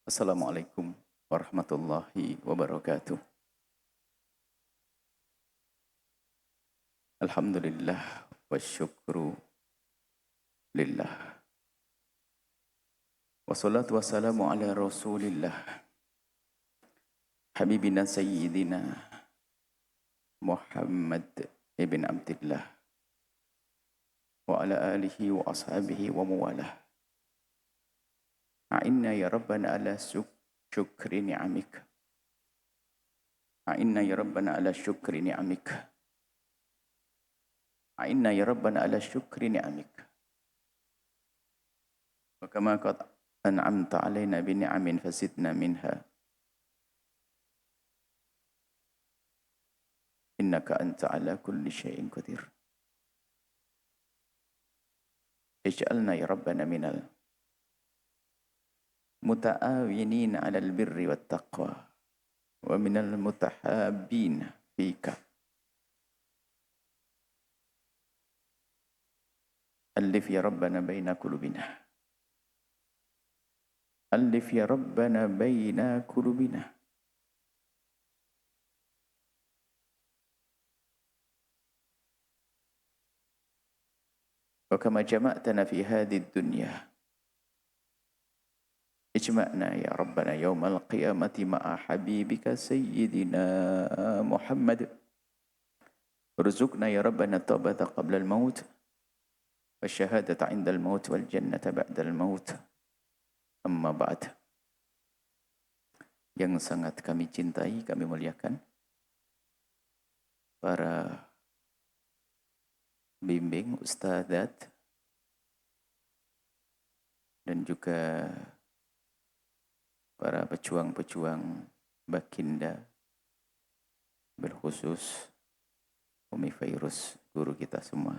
Assalamualaikum warahmatullahi wabarakatuh. Alhamdulillah wa syukru lillah. Wassalatu wassalamu ala rasulillah. Habibina sayyidina Muhammad ibn Abdillah. Wa ala alihi wa ashabihi wa muwalah. A'inna ya Rabbana ala syukri ni'amik. A'inna ya Rabbana ala syukri ni'amik. A'inna ya Rabbana ala syukri ni'amik. Wa kama qad an'amta alaina bi ni'amin fasidna minha. Innaka anta ala kulli syai'in qadir. Ij'alna ya Rabbana minal muta'awinin 'alal birri wat taqwa wa minal mutahabbin fika. Alif ya Rabbana baina qulubina. Alif ya Rabbana baina qulubina. Wa kama jama'tana fi hadhihi dunya ijma'na ya Rabbana yawmal qiyamati ma'a habibika sayyidina Muhammad. Urzuqna ya Rabbana taubata qabla al-maut wa syahadata 'inda al-maut wal jannata ba'da al-maut. Amma ba'd. Yang sangat kami cintai, kami muliakan para bimbing, ustadzat, dan juga para pejuang-pejuang Baginda, berkhusus Umi Fairuz, guru kita semua.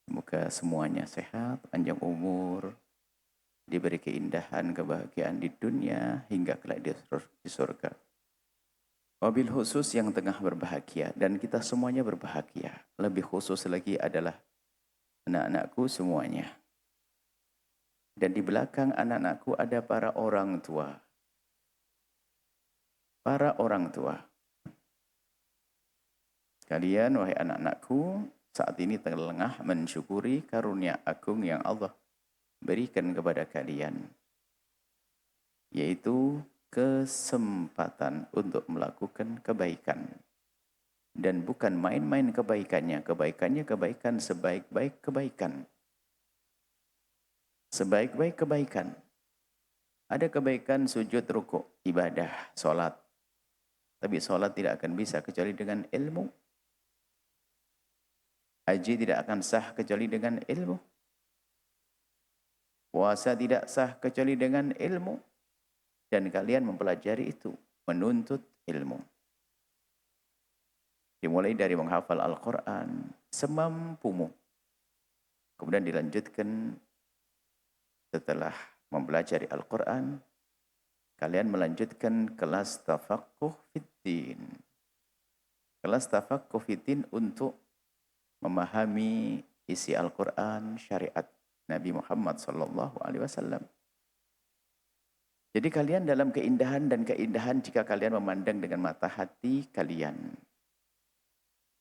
Semoga semuanya sehat, panjang umur, diberi keindahan, kebahagiaan di dunia, hingga kelak di surga. Wabil khusus yang tengah berbahagia, dan kita semuanya berbahagia. Lebih khusus lagi adalah anak-anakku semuanya. Dan di belakang anak-anakku ada para orang tua. Para orang tua. Kalian, wahai anak-anakku, saat ini tengah mensyukuri karunia agung yang Allah berikan kepada kalian. Yaitu kesempatan untuk melakukan kebaikan. Dan bukan main-main kebaikannya. Kebaikannya kebaikan sebaik-baik kebaikan. Sebaik-baik kebaikan. Ada kebaikan sujud, rukuk, ibadah, sholat. Tapi sholat tidak akan bisa kecuali dengan ilmu. Haji tidak akan sah kecuali dengan ilmu. Puasa tidak sah kecuali dengan ilmu. Dan kalian mempelajari itu, menuntut ilmu. Dimulai dari menghafal Al-Quran semampumu. Kemudian dilanjutkan setelah mempelajari Al-Quran, kalian melanjutkan kelas tafaqquh fiddin. Kelas tafaqquh fiddin untuk memahami isi Al-Quran, syariat Nabi Muhammad SAW. Jadi kalian dalam keindahan dan keindahan jika kalian memandang dengan mata hati kalian.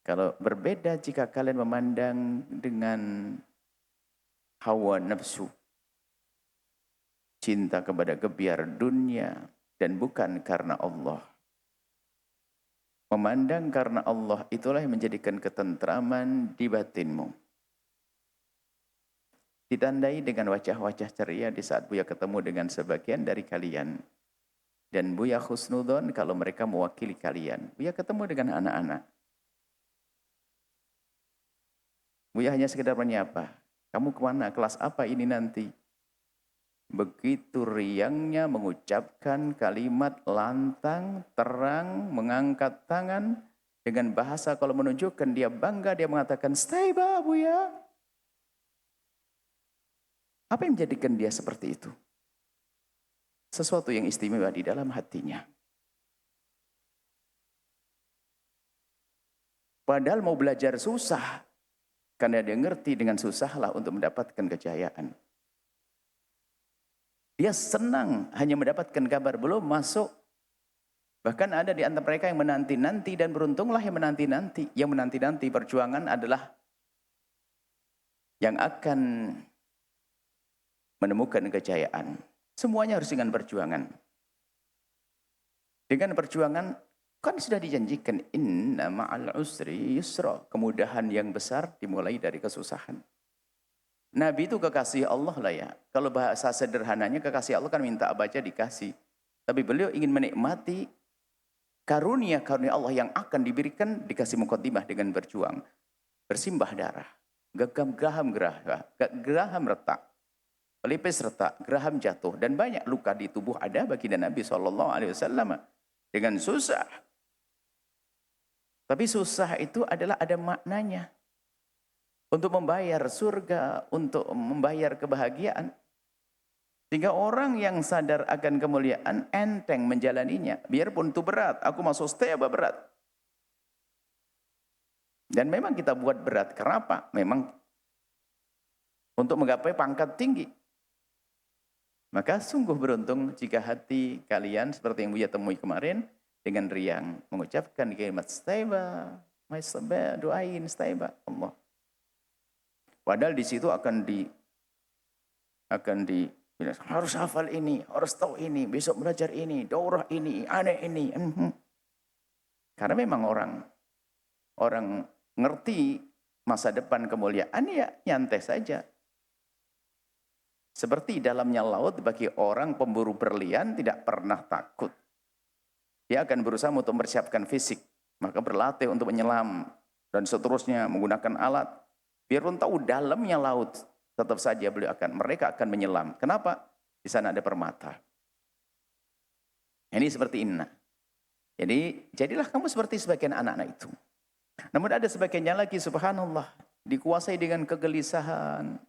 Kalau berbeda jika kalian memandang dengan hawa nafsu, cinta kepada gebiar dunia, dan bukan karena Allah. Memandang karena Allah itulah yang menjadikan ketentraman di batinmu. Ditandai dengan wajah-wajah ceria di saat Buya ketemu dengan sebagian dari kalian. Dan Buya husnudon kalau mereka mewakili kalian. Buya ketemu dengan anak-anak. Buya hanya sekedar menyapa. Kamu kemana? Kelas apa ini nanti? Begitu riangnya mengucapkan kalimat lantang, terang, mengangkat tangan. Dengan bahasa kalau menunjukkan dia bangga, dia mengatakan, stay Buya. Apa yang menjadikan dia seperti itu? Sesuatu yang istimewa di dalam hatinya. Padahal mau belajar susah. Karena dia ngerti dengan susahlah untuk mendapatkan kejayaan. Dia senang hanya mendapatkan kabar, belum masuk. Bahkan ada di antara mereka yang menanti-nanti, dan beruntunglah yang menanti-nanti. Yang menanti-nanti perjuangan adalah yang akan menemukan kejayaan. Semuanya harus dengan perjuangan. Dengan perjuangan kan sudah dijanjikan, inna ma'al usri yusra. Kemudahan yang besar dimulai dari kesusahan. Nabi itu kekasih Allah lah ya. Kalau bahasa sederhananya kekasih Allah kan minta apa aja dikasih. Tapi beliau ingin menikmati karunia-karunia Allah yang akan diberikan, dikasih mukaddimah dengan berjuang. Bersimbah darah. Geraham retak. Pelipis retak, geraham jatuh. Dan banyak luka di tubuh ada baginda Nabi SAW. Dengan susah. Tapi susah itu adalah ada maknanya. Untuk membayar surga, untuk membayar kebahagiaan. Sehingga orang yang sadar akan kemuliaan enteng menjalaninya. Biarpun itu berat, aku masuk steba berat. Dan memang kita buat berat. Kenapa? Memang untuk menggapai pangkat tinggi. Maka sungguh beruntung jika hati kalian seperti yang Buya temui kemarin, dengan riang mengucapkan kalimat steba, doain steba Allah. Padahal di situ akan harus hafal ini, harus tahu ini, besok belajar ini, daurah ini, aneh ini. Karena memang orang ngerti masa depan kemuliaan ya nyantai saja. Seperti dalamnya laut bagi orang pemburu berlian tidak pernah takut. Dia akan berusaha untuk mempersiapkan fisik, maka berlatih untuk menyelam dan seterusnya menggunakan alat. Biarpun tahu dalamnya laut, tetap saja mereka akan menyelam. Kenapa? Di sana ada permata. Ini seperti inna. Jadi jadilah kamu seperti sebagian anak-anak itu. Namun ada sebagiannya lagi subhanallah dikuasai dengan kegelisahan.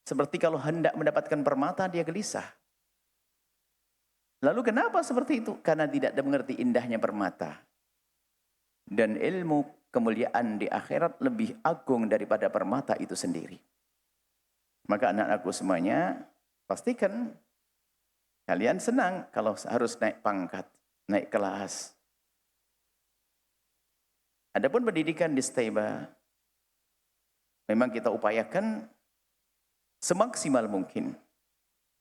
Seperti kalau hendak mendapatkan permata dia gelisah. Lalu kenapa seperti itu? Karena tidak ada mengerti indahnya permata. Dan ilmu kemuliaan di akhirat lebih agung daripada permata itu sendiri. Maka anak-anakku semuanya, pastikan kalian senang kalau harus naik pangkat, naik kelas. Adapun pendidikan di Staiba, memang kita upayakan semaksimal mungkin.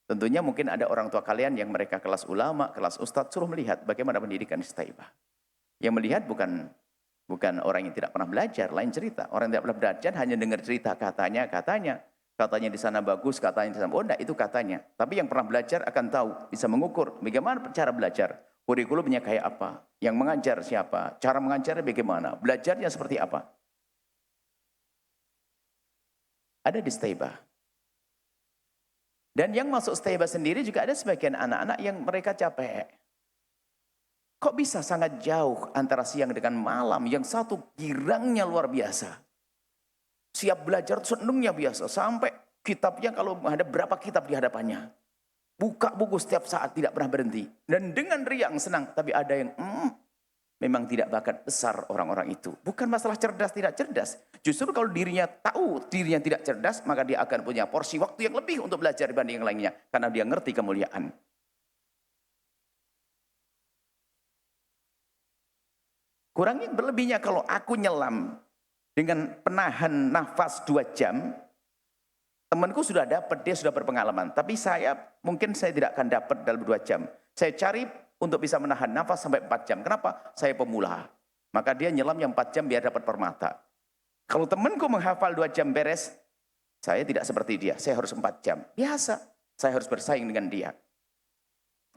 Tentunya mungkin ada orang tua kalian yang mereka kelas ulama, kelas ustadz, suruh melihat bagaimana pendidikan di Staiba. Yang melihat bukan orang yang tidak pernah belajar, lain cerita. Orang yang tidak pernah belajar hanya dengar cerita katanya di sana bagus, katanya di sana, oh enggak, itu katanya. Tapi yang pernah belajar akan tahu, bisa mengukur bagaimana cara belajar. Kurikulumnya kayak apa, yang mengajar siapa, cara mengajarnya bagaimana, belajarnya seperti apa. Ada di Staiba. Dan yang masuk Staiba sendiri juga ada sebagian anak-anak yang mereka capek. Kok bisa sangat jauh antara siang dengan malam, yang satu girangnya luar biasa. Siap belajar senengnya biasa, sampai kitabnya kalau ada berapa kitab di hadapannya. Buka buku setiap saat, tidak pernah berhenti. Dan dengan riang senang, tapi ada yang memang tidak bakat besar orang-orang itu. Bukan masalah cerdas tidak cerdas. Justru kalau dirinya tahu dirinya tidak cerdas, maka dia akan punya porsi waktu yang lebih untuk belajar dibanding yang lainnya. Karena dia ngerti kemuliaan. Kurangnya berlebihnya kalau aku nyelam dengan penahan nafas 2 jam, temanku sudah dapat, dia sudah berpengalaman. Tapi mungkin saya tidak akan dapat dalam 2 jam. Saya cari untuk bisa menahan nafas sampai 4 jam. Kenapa? Saya pemula. Maka dia nyelam yang 4 jam biar dapat permata. Kalau temanku menghafal 2 jam beres, saya tidak seperti dia. Saya harus 4 jam. Biasa. Saya harus bersaing dengan dia.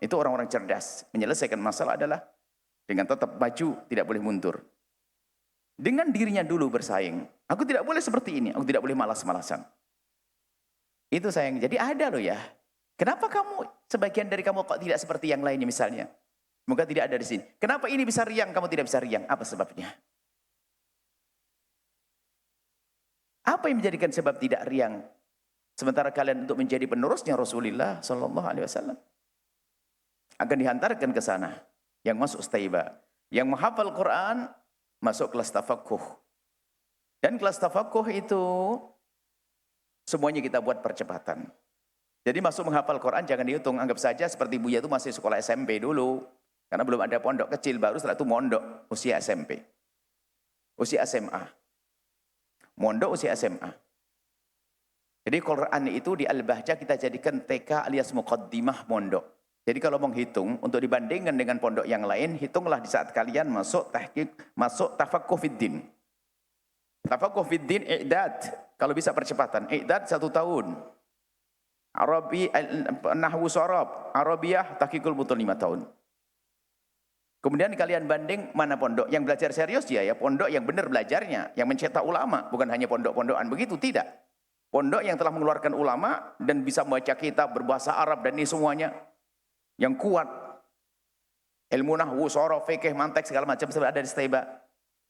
Itu orang-orang cerdas. Menyelesaikan masalah adalah dengan tetap maju, tidak boleh mundur. Dengan dirinya dulu bersaing. Aku tidak boleh seperti ini. Aku tidak boleh malas-malasan. Itu sayang. Jadi ada loh ya. Kenapa kamu, sebagian dari kamu kok tidak seperti yang lainnya misalnya? Semoga tidak ada di sini. Kenapa ini bisa riang, kamu tidak bisa riang? Apa sebabnya? Apa yang menjadikan sebab tidak riang? Sementara kalian untuk menjadi penerusnya Rasulullah SAW akan dihantarkan ke sana. Yang masuk Staiba. Yang menghafal Quran, masuk kelas tafakuh. Dan kelas tafakuh itu semuanya kita buat percepatan. Jadi masuk menghafal Quran jangan dihitung. Anggap saja seperti Buya itu masih sekolah SMP dulu. Karena belum ada pondok kecil, baru setelah itu mondok usia SMP. Usia SMA. Mondok usia SMA. Jadi Quran itu di Al-Bahjah kita jadikan TK alias muqaddimah mondok. Jadi kalau menghitung, untuk dibandingkan dengan pondok yang lain, hitunglah di saat kalian masuk tahqiq, masuk tafaqquh fiddin. Tafaqquh fiddin i'dad. Kalau bisa percepatan, i'dad 1 tahun. Arabi, Nahwu Sharab, Arabiyah, Tahqiqul Mutun 5 tahun. Kemudian kalian banding mana pondok yang belajar serius ya pondok yang benar belajarnya, yang mencetak ulama, bukan hanya pondok-pondokan begitu, tidak. Pondok yang telah mengeluarkan ulama dan bisa membaca kitab berbahasa Arab dan ini semuanya yang kuat. Ilmu nahwu, sharaf, fikih, mantek segala macam ada di Staiba.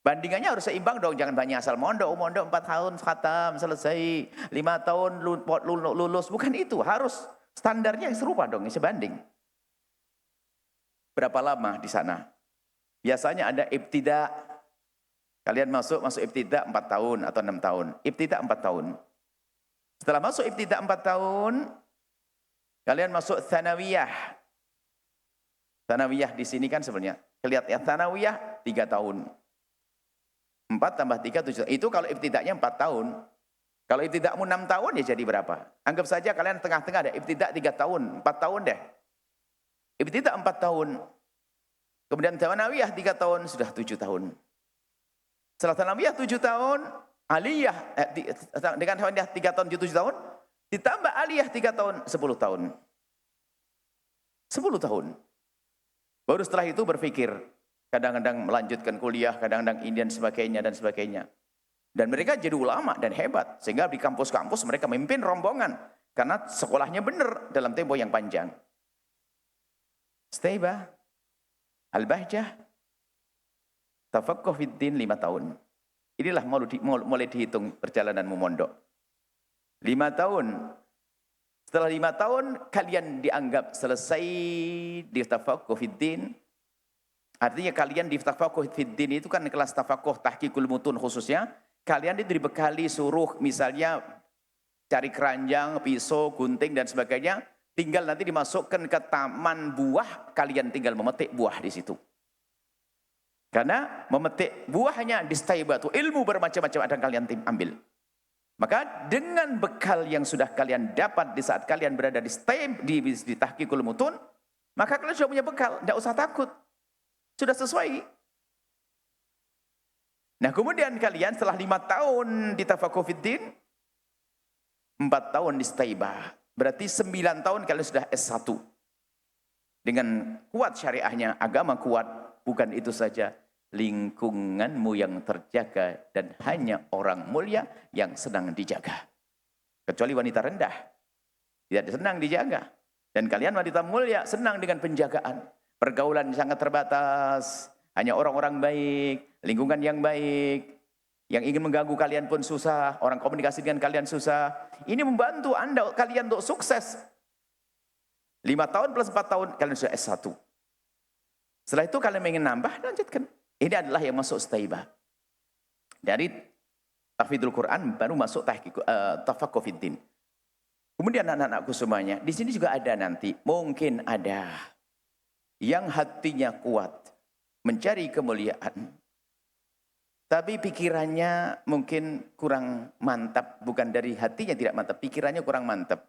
Bandingannya harus seimbang dong, jangan banyak asal mondok 4 tahun khatam selesai, 5 tahun lulus, bukan itu, harus standarnya yang serupa dong, sebanding. Berapa lama di sana? Biasanya ada ibtida. Kalian masuk ibtida 4 tahun atau 6 tahun. Ibtida 4 tahun. Setelah masuk ibtida 4 tahun, kalian masuk tsanawiyah. Tsanawiyah di sini kan sebenarnya kelihatan ya, tsanawiyah 3 tahun. 4 tambah 3, 7. Itu kalau ibtidaknya 4 tahun. Kalau ibtidakmu 6 tahun ya jadi berapa? Anggap saja kalian tengah-tengah deh. Ibtidak 3 tahun, 4 tahun deh. Ibtidak 4 tahun. Kemudian tsanawiyah 3 tahun, sudah 7 tahun. Setelah tsanawiyah 7 tahun, aliyah dengan tsanawiyah 3 tahun, 7 tahun, ditambah aliyah 3 tahun, 10 tahun. 10 tahun. Baru setelah itu berpikir, kadang-kadang melanjutkan kuliah, kadang-kadang ini dan sebagainya. Dan mereka jadi ulama dan hebat. Sehingga di kampus-kampus mereka memimpin rombongan. Karena sekolahnya benar dalam tempo yang panjang. Staiba, Al-Bahjah, Tafaqquh fiddin 5 tahun. Inilah mulai dihitung perjalananmu mondok. 5 tahun. Setelah 5 tahun, kalian dianggap selesai di Tafaqquh fiddin. Artinya kalian di tafaqquh fiddin itu kan kelas tafaqquh tahqiqul mutun khususnya. Kalian itu dibekali suruh misalnya cari keranjang, pisau, gunting dan sebagainya. Tinggal nanti dimasukkan ke taman buah, kalian tinggal memetik buah di situ. Karena memetik buahnya di Staiba itu ilmu bermacam-macam ada yang kalian ambil. Maka dengan bekal yang sudah kalian dapat di saat kalian berada di Staiba, di tahqiqul mutun, maka kalian sudah punya bekal, tidak usah takut. Sudah sesuai. Nah kemudian kalian setelah 5 tahun di Tafaqquh fiddin, 4 tahun di Staiba. Berarti 9 tahun kalian sudah S1. Dengan kuat syariahnya, agama kuat. Bukan itu saja, lingkunganmu yang terjaga dan hanya orang mulia yang senang dijaga. Kecuali wanita rendah. Tidak senang dijaga. Dan kalian wanita mulia senang dengan penjagaan. Pergaulan sangat terbatas, hanya orang-orang baik, lingkungan yang baik, yang ingin mengganggu kalian pun susah, orang komunikasi dengan kalian susah. Ini membantu kalian untuk sukses. 5 tahun plus 4 tahun, kalian sudah S1. Setelah itu kalian ingin nambah, lanjutkan. Ini adalah yang masuk Staiba. Dari tahfidzul Quran baru masuk Tafaqquh fiddin. Kemudian anak-anakku semuanya, di sini juga ada nanti, mungkin ada yang hatinya kuat, mencari kemuliaan. Tapi pikirannya mungkin kurang mantap, bukan dari hatinya tidak mantap, pikirannya kurang mantap.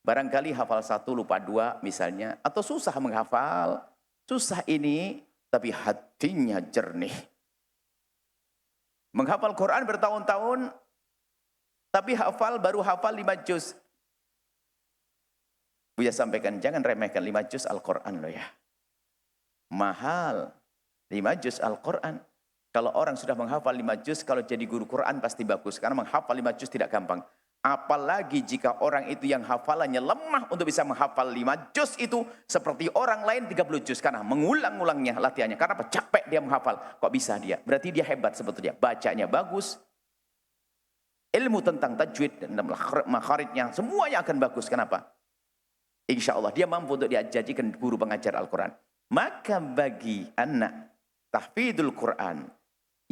Barangkali hafal 1 lupa 2 misalnya, atau susah menghafal, susah ini, tapi hatinya jernih. Menghafal Quran bertahun-tahun, tapi baru hafal 5 juz. Buya sampaikan, jangan remehkan 5 juz Al-Quran loh ya. Mahal. 5 juz Al-Quran. Kalau orang sudah menghafal 5 juz, kalau jadi guru Quran pasti bagus. Karena menghafal 5 juz tidak gampang. Apalagi jika orang itu yang hafalannya lemah untuk bisa menghafal 5 juz itu seperti orang lain 30 juz. Karena mengulang-ulangnya latihannya. Karena apa? Capek dia menghafal. Kok bisa dia? Berarti dia hebat sebetulnya. Bacanya bagus. Ilmu tentang tajwid dan makharijnya semuanya akan bagus. Kenapa? Insya Allah dia mampu untuk dijadikan guru pengajar Al-Quran. Maka bagi anak tahfidzul Quran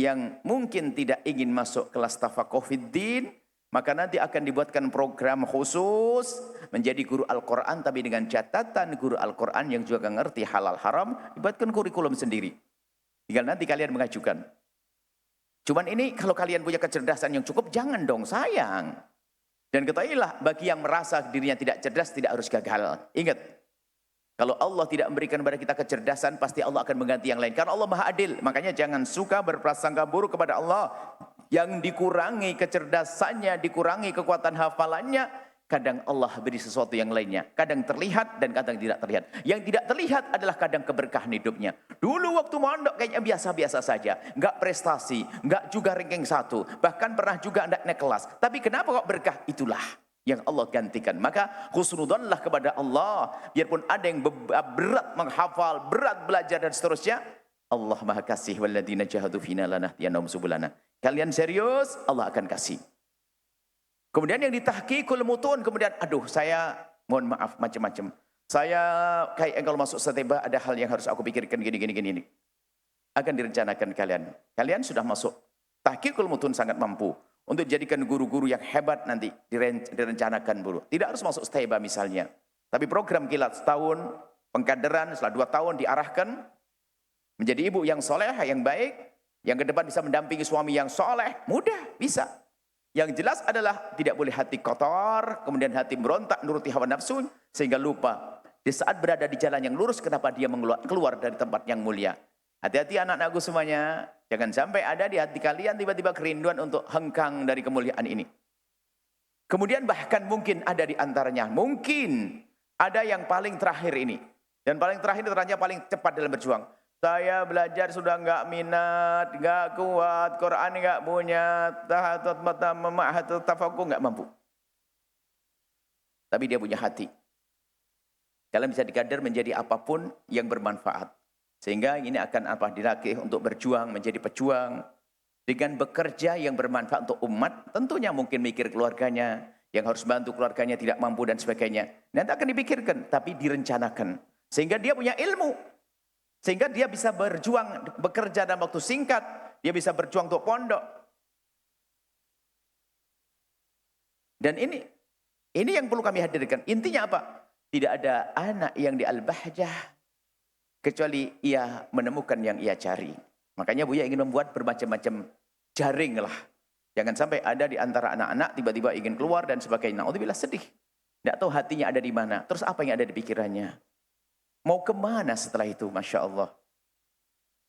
yang mungkin tidak ingin masuk kelas Tafaqquh fiddin, Maka nanti akan dibuatkan program khusus menjadi guru Al-Quran, tapi dengan catatan guru Al-Quran yang juga ngerti halal haram, dibuatkan kurikulum sendiri. Tinggal nanti kalian mengajukan. Cuman ini kalau kalian punya kecerdasan yang cukup, jangan dong, sayang. Dan ketahuilah, bagi yang merasa dirinya tidak cerdas, tidak harus gagal. Ingat, kalau Allah tidak memberikan kepada kita kecerdasan, pasti Allah akan mengganti yang lain. Karena Allah Maha Adil. Makanya jangan suka berprasangka buruk kepada Allah. Yang dikurangi kecerdasannya, dikurangi kekuatan hafalannya, kadang Allah beri sesuatu yang lainnya. Kadang terlihat dan kadang tidak terlihat. Yang tidak terlihat adalah kadang keberkahan hidupnya. Dulu waktu mondok kayaknya biasa-biasa saja. Enggak prestasi, enggak juga ranking 1. Bahkan pernah juga enggak naik kelas. Tapi kenapa kok berkah? Itulah yang Allah gantikan. Maka husnudonlah kepada Allah. Biarpun ada yang berat menghafal, berat belajar dan seterusnya, Allah Maha Kasih. Walladzina jahadu fina lanahdiyannahum subulana. Kalian serius, Allah akan kasih. Kemudian yang ditahqiqul mutun, kemudian aduh saya mohon maaf macam-macam. Saya kayak kalau masuk seteba ada hal yang harus aku pikirkan gini. Akan direncanakan kalian. Kalian sudah masuk tahqiqul mutun, sangat mampu untuk jadikan guru-guru yang hebat nanti direncanakan dulu. Tidak harus masuk seteba misalnya. Tapi program kilat setahun, pengkaderan setelah 2 tahun diarahkan menjadi ibu yang soleh, yang baik. Yang ke depan bisa mendampingi suami yang soleh, mudah, bisa. Yang jelas adalah tidak boleh hati kotor, kemudian hati berontak, nuruti hawa nafsu, sehingga lupa. Di saat berada di jalan yang lurus, kenapa dia keluar dari tempat yang mulia. Hati-hati anak-anakku semuanya, jangan sampai ada di hati kalian tiba-tiba kerinduan untuk hengkang dari kemuliaan ini. Kemudian bahkan mungkin ada di antaranya, mungkin ada yang paling terakhir ini. Dan paling terakhir ternyata paling cepat dalam berjuang. Saya belajar sudah enggak minat, enggak kuat, Quran enggak punya, tafakuh enggak mampu. Tapi dia punya hati. Kalian bisa dikader menjadi apapun yang bermanfaat. Sehingga ini akan dilatih untuk berjuang, menjadi pejuang. Dengan bekerja yang bermanfaat untuk umat, tentunya mungkin mikir keluarganya, yang harus bantu keluarganya tidak mampu dan sebagainya. Nanti akan dipikirkan, tapi direncanakan. Sehingga dia punya ilmu. Sehingga dia bisa berjuang, bekerja dalam waktu singkat. Dia bisa berjuang untuk pondok. Dan ini yang perlu kami hadirkan. Intinya apa? Tidak ada anak yang di Al-Bahjah kecuali ia menemukan yang ia cari. Makanya Buya ingin membuat bermacam-macam jaring lah. Jangan sampai ada di antara anak-anak tiba-tiba ingin keluar dan sebagainya. Naudzubillah, sedih. Tidak tahu hatinya ada di mana. Terus apa yang ada di pikirannya? Mau kemana setelah itu? Masya Allah.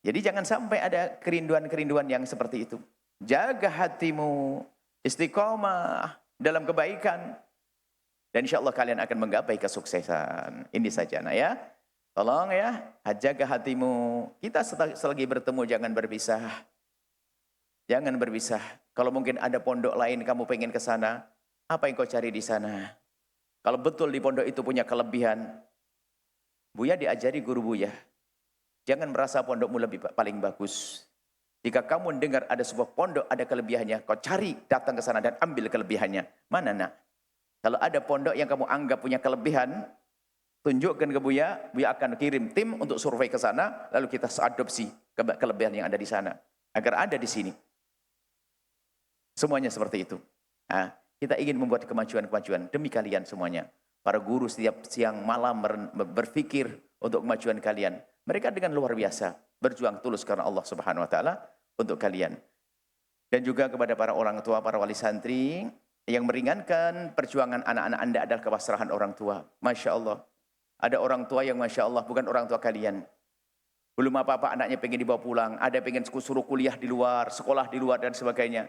Jadi jangan sampai ada kerinduan-kerinduan yang seperti itu. Jaga hatimu, istiqomah dalam kebaikan. Dan insya Allah kalian akan menggapai kesuksesan. Ini saja nak ya. Tolong ya, jaga hatimu. Kita selagi bertemu jangan berpisah. Jangan berpisah. Kalau mungkin ada pondok lain kamu pengen ke sana, apa yang kau cari di sana? Kalau betul di pondok itu punya kelebihan, Buya diajari guru Buya. Jangan merasa pondokmu paling bagus. Jika kamu dengar ada sebuah pondok ada kelebihannya, kau cari, datang ke sana dan ambil kelebihannya. Mana nak? Kalau ada pondok yang kamu anggap punya kelebihan, tunjukkan ke Buya. Buya akan kirim tim untuk survei ke sana, lalu kita adopsi kelebihan yang ada di sana agar ada di sini. Semuanya seperti itu. Nah, kita ingin membuat kemajuan-kemajuan demi kalian semuanya. Para guru setiap siang malam berpikir untuk kemajuan kalian. Mereka dengan luar biasa berjuang tulus karena Allah Subhanahu wa taala untuk kalian. Dan juga kepada para orang tua, para wali santri yang meringankan perjuangan anak-anak Anda adalah kepasrahan orang tua. Masya Allah. Ada orang tua yang Masya Allah bukan orang tua kalian. Belum apa-apa anaknya pengen dibawa pulang. Ada pengen suruh kuliah di luar, sekolah di luar dan sebagainya.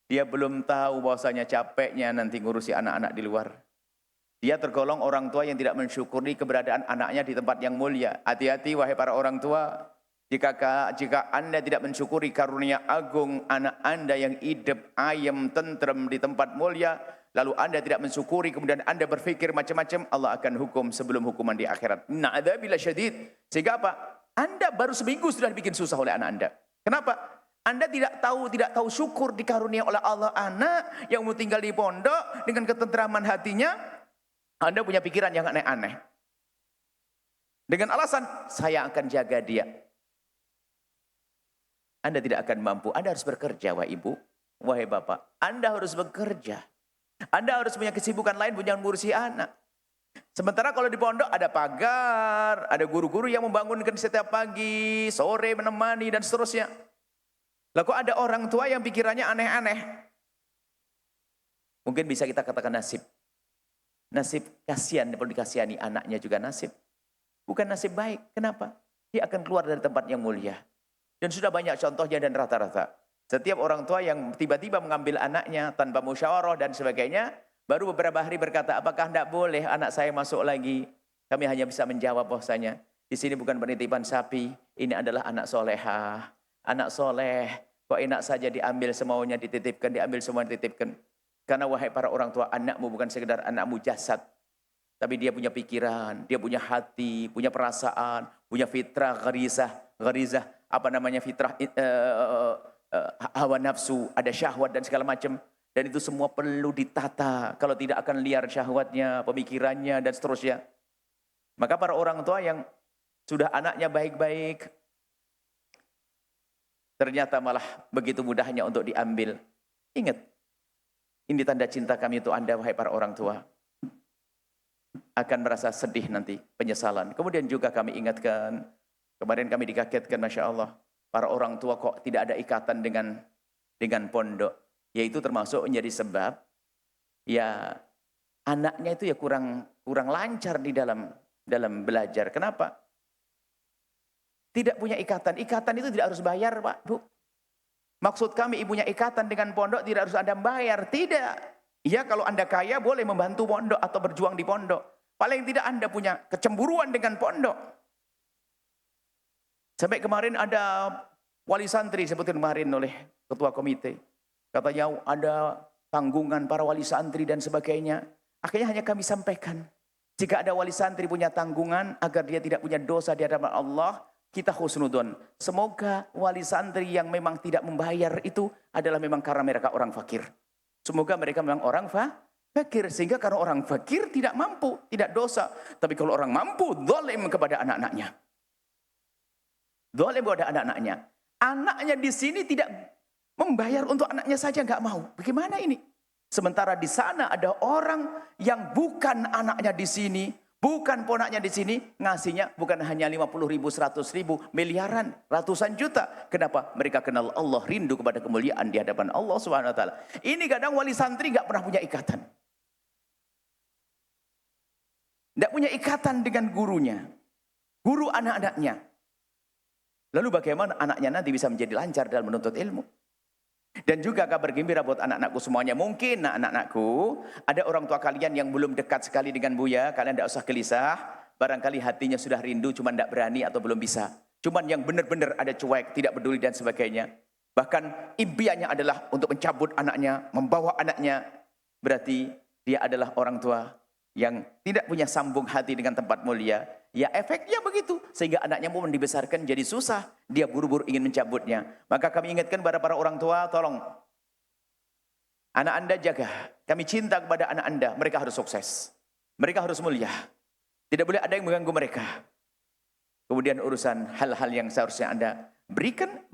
Dia belum tahu bahwasanya capeknya nanti ngurusi anak-anak di luar. Dia tergolong orang tua yang tidak mensyukuri keberadaan anaknya di tempat yang mulia. Hati-hati wahai para orang tua. Jika Anda tidak mensyukuri karunia agung anak Anda yang hidup, ayam, tentrem di tempat mulia, lalu Anda tidak mensyukuri, kemudian Anda berpikir macam-macam, Allah akan hukum sebelum hukuman di akhirat. Na'adzabillah syadid. Sehingga apa? Anda baru seminggu sudah dibikin susah oleh anak Anda. Kenapa? Anda tidak tahu syukur dikarunia oleh Allah anak yang mau tinggal di pondok dengan ketenteraman hatinya. Anda punya pikiran yang aneh-aneh. Dengan alasan, saya akan jaga dia. Anda tidak akan mampu. Anda harus bekerja, wah ibu. Wahai bapak, Anda harus bekerja. Anda harus punya kesibukan lain, punya ngurusi anak. Sementara kalau di pondok ada pagar, ada guru-guru yang membangunkan setiap pagi, sore menemani dan seterusnya. Lah kok ada orang tua yang pikirannya aneh-aneh? Mungkin bisa kita katakan nasib. Nasib kasihan, perlu dikasihani anaknya juga nasib. Bukan nasib baik. Kenapa? Dia akan keluar dari tempat yang mulia. Dan sudah banyak contohnya dan rata-rata. Setiap orang tua yang tiba-tiba mengambil anaknya tanpa musyawarah dan sebagainya, baru beberapa hari berkata, apakah tidak boleh anak saya masuk lagi? Kami hanya bisa menjawab bahwasanya, di sini bukan penitipan sapi, ini adalah anak solehah. Anak soleh, kok enak saja diambil semaunya dititipkan, diambil semuanya dititipkan. Karena wahai para orang tua, anakmu bukan sekedar anakmu jasad. Tapi dia punya pikiran, dia punya hati, punya perasaan, punya fitrah, gharizah, apa namanya fitrah, hawa nafsu, ada syahwat dan segala macam. Dan itu semua perlu ditata. Kalau tidak akan liar syahwatnya, pemikirannya dan seterusnya. Maka para orang tua yang sudah anaknya baik-baik, ternyata malah begitu mudahnya untuk diambil. Ingat, ini tanda cinta kami untuk Anda, wahai para orang tua. Akan merasa sedih nanti, penyesalan. Kemudian juga kami ingatkan, kemarin kami dikagetkan, Masya Allah, para orang tua kok tidak ada ikatan dengan pondok. Yaitu termasuk menjadi sebab, ya anaknya itu ya kurang lancar di dalam belajar. Kenapa? Tidak punya ikatan. Ikatan itu tidak harus bayar, Pak, Bu. Maksud kami ibunya ikatan dengan pondok tidak harus Anda bayar. Tidak. Ya kalau Anda kaya boleh membantu pondok atau berjuang di pondok. Paling tidak Anda punya kecemburuan dengan pondok. Sampai kemarin ada wali santri sebutin kemarin oleh ketua komite. Katanya ada tanggungan para wali santri dan sebagainya. Akhirnya hanya kami sampaikan. Jika ada wali santri punya tanggungan agar dia tidak punya dosa di hadapan Allah, kita husnudon. Semoga wali santri yang memang tidak membayar itu adalah memang karena mereka orang fakir. Semoga mereka memang orang fakir. Sehingga karena orang fakir tidak mampu, tidak dosa. Tapi kalau orang mampu, zalim kepada anak-anaknya. Zalim kepada anak-anaknya. Anaknya di sini tidak membayar untuk anaknya saja, nggak mau. Bagaimana ini? Sementara di sana ada orang yang bukan anaknya di sini, bukan ponaknya di sini, ngasihnya bukan hanya 50.000, 100.000, miliaran, ratusan juta. Kenapa? Mereka kenal Allah, rindu kepada kemuliaan di hadapan Allah Subhanahu wa taala. Ini kadang wali santri nggak pernah punya ikatan. Tidak punya ikatan dengan gurunya, guru anak-anaknya. Lalu bagaimana anaknya nanti bisa menjadi lancar dalam menuntut ilmu? Dan juga kabar gembira buat anak-anakku semuanya. Mungkin anak-anakku, ada orang tua kalian yang belum dekat sekali dengan Buya, kalian tidak usah gelisah. Barangkali hatinya sudah rindu, cuma tidak berani atau belum bisa. Cuman yang benar-benar ada cuek, tidak peduli dan sebagainya. Bahkan impiannya adalah untuk mencabut anaknya, membawa anaknya. Berarti dia adalah orang tua yang tidak punya sambung hati dengan tempat mulia. Ya efeknya begitu. Sehingga anaknya mau dibesarkan jadi susah. Dia buru-buru ingin mencabutnya. Maka kami ingatkan kepada para orang tua, tolong. Anak Anda jaga. Kami cinta kepada anak Anda. Mereka harus sukses. Mereka harus mulia. Tidak boleh ada yang mengganggu mereka. Kemudian urusan hal-hal yang seharusnya Anda berikan.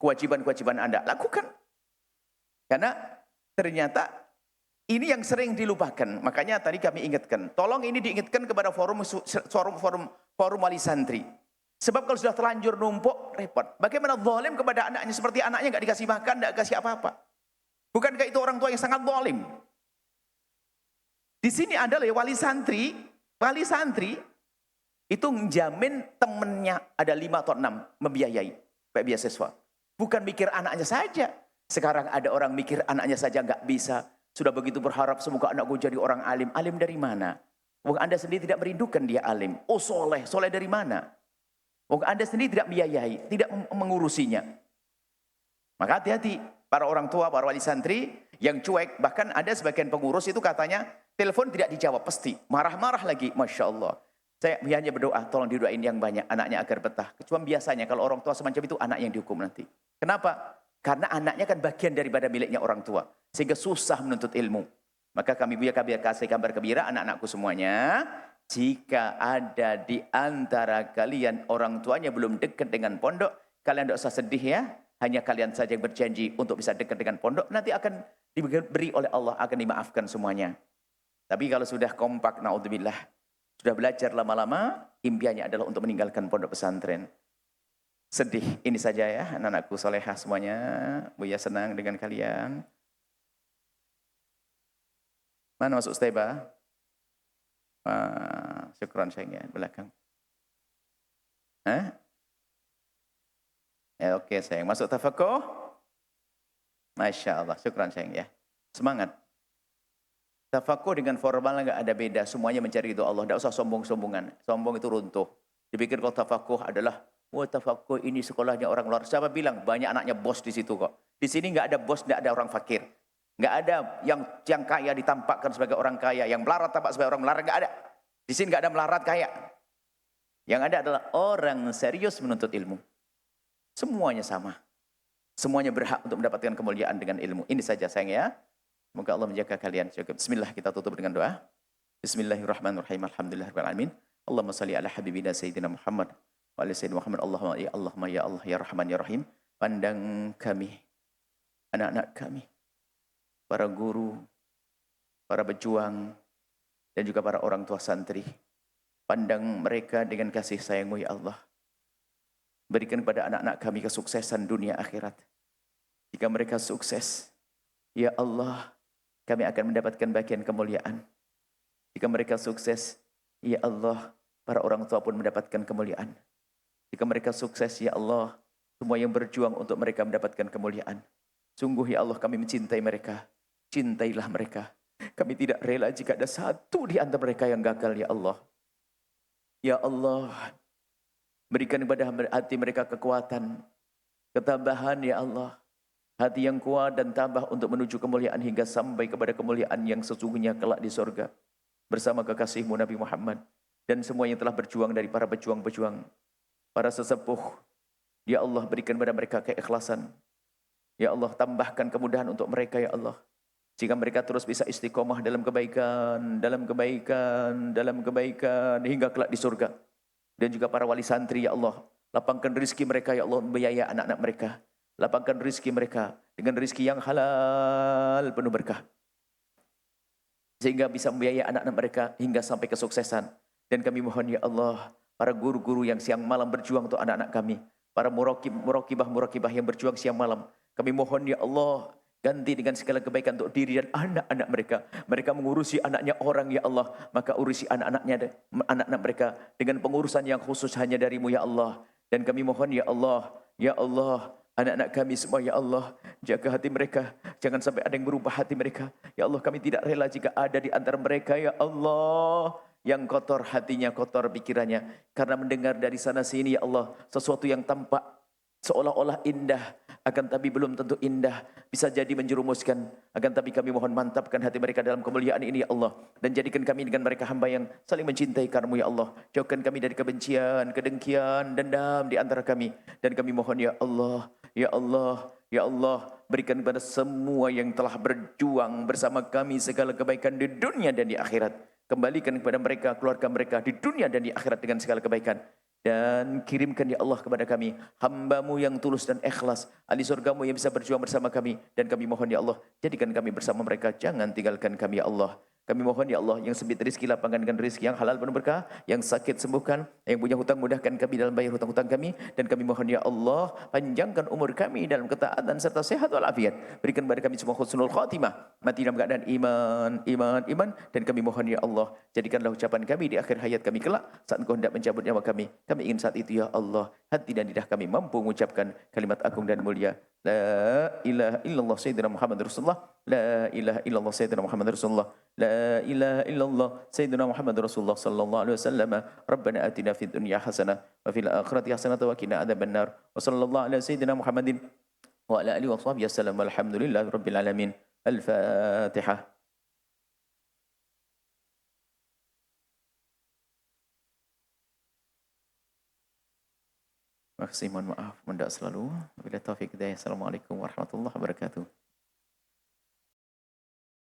Kewajiban-kewajiban Anda lakukan. Karena ternyata ini yang sering dilupakan. Makanya tadi kami ingatkan. Tolong ini diingatkan kepada forum wali santri. Sebab kalau sudah terlanjur numpuk, repot. Bagaimana zalim kepada anaknya seperti anaknya nggak dikasih makan, nggak dikasih apa-apa. Bukankah itu orang tua yang sangat zalim? Di sini adalah wali santri itu menjamin temennya ada 5 atau 6 membiayai beasiswa. Bukan mikir anaknya saja. Sekarang ada orang mikir anaknya saja nggak bisa. Sudah begitu berharap semoga anakku jadi orang alim. Alim dari mana? Wong Anda sendiri tidak merindukan dia alim. Oh soleh dari mana? Wong Anda sendiri tidak membiayai, tidak mengurusinya. Maka hati-hati para orang tua, para wali santri yang cuek. Bahkan ada sebagian pengurus itu katanya telepon tidak dijawab pasti. Marah-marah lagi. Masya Allah. Saya hanya berdoa, tolong didoain yang banyak anaknya agar betah. Cuma biasanya kalau orang tua semacam itu anak yang dihukum nanti. Kenapa? Karena anaknya kan bagian daripada miliknya orang tua. Sehingga susah menuntut ilmu. Maka kami Buya kasih kabar gembira anak-anakku semuanya. Jika ada di antara kalian orang tuanya belum dekat dengan pondok. Kalian tidak usah sedih ya. hanya kalian saja yang berjanji untuk bisa dekat dengan pondok, nanti akan diberi oleh Allah, akan dimaafkan semuanya. Tapi kalau sudah kompak, naudzubillah, sudah belajar lama-lama, impiannya adalah untuk meninggalkan pondok pesantren. Sedih, ini saja ya anak-anakku solehah semuanya. Buya senang dengan kalian. Mana masuk Ustazah? Syukran sayangnya, belakang. Hah? Ya, oke sayang, masuk tafakuh? Masya Allah, syukran sayang ya. Semangat. Tafakuh dengan formal enggak ada beda, semuanya mencari ridho Allah, enggak usah sombong-sombongan. Sombong itu runtuh. Dipikir kalau tafakuh adalah, wah tafakuh ini sekolahnya orang luar. Siapa bilang banyak anaknya bos di situ kok. Di sini enggak ada bos, enggak ada orang fakir. Enggak ada yang kaya ditampakkan sebagai orang kaya, yang melarat tampak sebagai orang melarat, enggak ada. Di sini enggak ada melarat kaya. Yang ada adalah orang serius menuntut ilmu. Semuanya sama. Semuanya berhak untuk mendapatkan kemuliaan dengan ilmu. Ini saja sayang ya. Semoga Allah menjaga kalian. Bismillah, kita tutup dengan doa. Bismillahirrahmanirrahim. Alhamdulillahirrahmanirrahim. Allahumma salli ala habibina Sayyidina Muhammad. Wa ala Sayyidina Muhammad. Allahumma ya Allah ya Rahman ya Rahim. Pandang kami, anak-anak kami, para guru, para pejuang, dan juga para orang tua santri. Pandang mereka dengan kasih sayang-Mu ya Allah. Berikan kepada anak-anak kami kesuksesan dunia akhirat. Jika mereka sukses, ya Allah, kami akan mendapatkan bagian kemuliaan. Jika mereka sukses, ya Allah, para orang tua pun mendapatkan kemuliaan. Jika mereka sukses, ya Allah, semua yang berjuang untuk mereka mendapatkan kemuliaan. Sungguh ya Allah, kami mencintai mereka. Cintailah mereka. Kami tidak rela jika ada satu di antara mereka yang gagal, ya Allah. Ya Allah, berikan kepada hati mereka kekuatan, ketabahan ya Allah. Hati yang kuat dan tabah untuk menuju kemuliaan hingga sampai kepada kemuliaan yang sesungguhnya kelak di sorga. Bersama kekasih-Mu Nabi Muhammad. Dan semua yang telah berjuang dari para pejuang-pejuang. Para sesepuh. Ya Allah, berikan kepada mereka keikhlasan. Ya Allah, tambahkan kemudahan untuk mereka ya Allah. Jika mereka terus bisa istiqomah dalam kebaikan, dalam kebaikan, dalam kebaikan, hingga kelak di surga. Dan juga para wali santri ya Allah, lapangkan rezeki mereka ya Allah, membiayai anak-anak mereka. Lapangkan rezeki mereka dengan rezeki yang halal penuh berkah. Sehingga bisa membiayai anak-anak mereka hingga sampai kesuksesan. Dan kami mohon ya Allah, para guru-guru yang siang malam berjuang untuk anak-anak kami. Para murakibah yang berjuang siang malam. Kami mohon ya Allah, ganti dengan segala kebaikan untuk diri dan anak-anak mereka. Mereka mengurusi anaknya orang ya Allah. Maka urusi anak-anak mereka dengan pengurusan yang khusus hanya dari-Mu ya Allah. Dan kami mohon ya Allah, anak-anak kami semua ya Allah, jaga hati mereka, jangan sampai ada yang berubah hati mereka. Ya Allah, kami tidak rela jika ada di antara mereka ya Allah yang kotor hatinya, kotor pikirannya, karena mendengar dari sana sini ya Allah sesuatu yang tampak seolah-olah indah, akan tapi belum tentu indah, bisa jadi menjerumuskan. Akan tapi kami mohon mantapkan hati mereka dalam kemuliaan ini ya Allah, dan jadikan kami dengan mereka hamba yang saling mencintai Kamu ya Allah. Jauhkan kami dari kebencian, kedengkian, dendam di antara kami. Dan kami mohon ya Allah, ya Allah, ya Allah, berikan kepada semua yang telah berjuang bersama kami segala kebaikan di dunia dan di akhirat. Kembalikan kepada mereka, keluarga mereka di dunia dan di akhirat dengan segala kebaikan. Dan kirimkan ya Allah kepada kami hamba-Mu yang tulus dan ikhlas, ahli surga-Mu yang bisa berjuang bersama kami. Dan kami mohon ya Allah, jadikan kami bersama mereka, jangan tinggalkan kami ya Allah. Kami mohon ya Allah, yang sempit rezeki lapangkan dengan rezeki yang halal penuh berkah, yang sakit sembuhkan, yang punya hutang mudahkan kami dalam bayar hutang-hutang kami. Dan kami mohon ya Allah, panjangkan umur kami dalam ketaatan serta sehat walafiat. Berikan kepada kami semua husnul khatimah, mati dalam keadaan iman. Dan kami mohon ya Allah, jadikanlah ucapan kami di akhir hayat kami kelak saat Engkau hendak mencabut nyawa kami. Kami ingin saat itu ya Allah, hati dan lidah kami mampu mengucapkan kalimat agung dan mulia, La ilaha illallah Sayyidina Muhammad Rasulullah. La ilaha illallah Sayyidina Muhammad Rasulullah. La ilaha illallah Sayyidina Muhammad Rasulullah sallallahu alaihi wasallam. Rabbana atina fid dunya hasanah wa fil akhirati hasanah wa qina adzabannar. Wa sallallahu ala Sayyidina Muhammadin wa ala alihi wa sahbihi wasallam. Walhamdulillahi rabbil alamin. Al-Fatihah. Terima kasih, mohon maaf mendak selalu. Wabillahi taufiq hidayah. Assalamualaikum warahmatullahi wabarakatuh.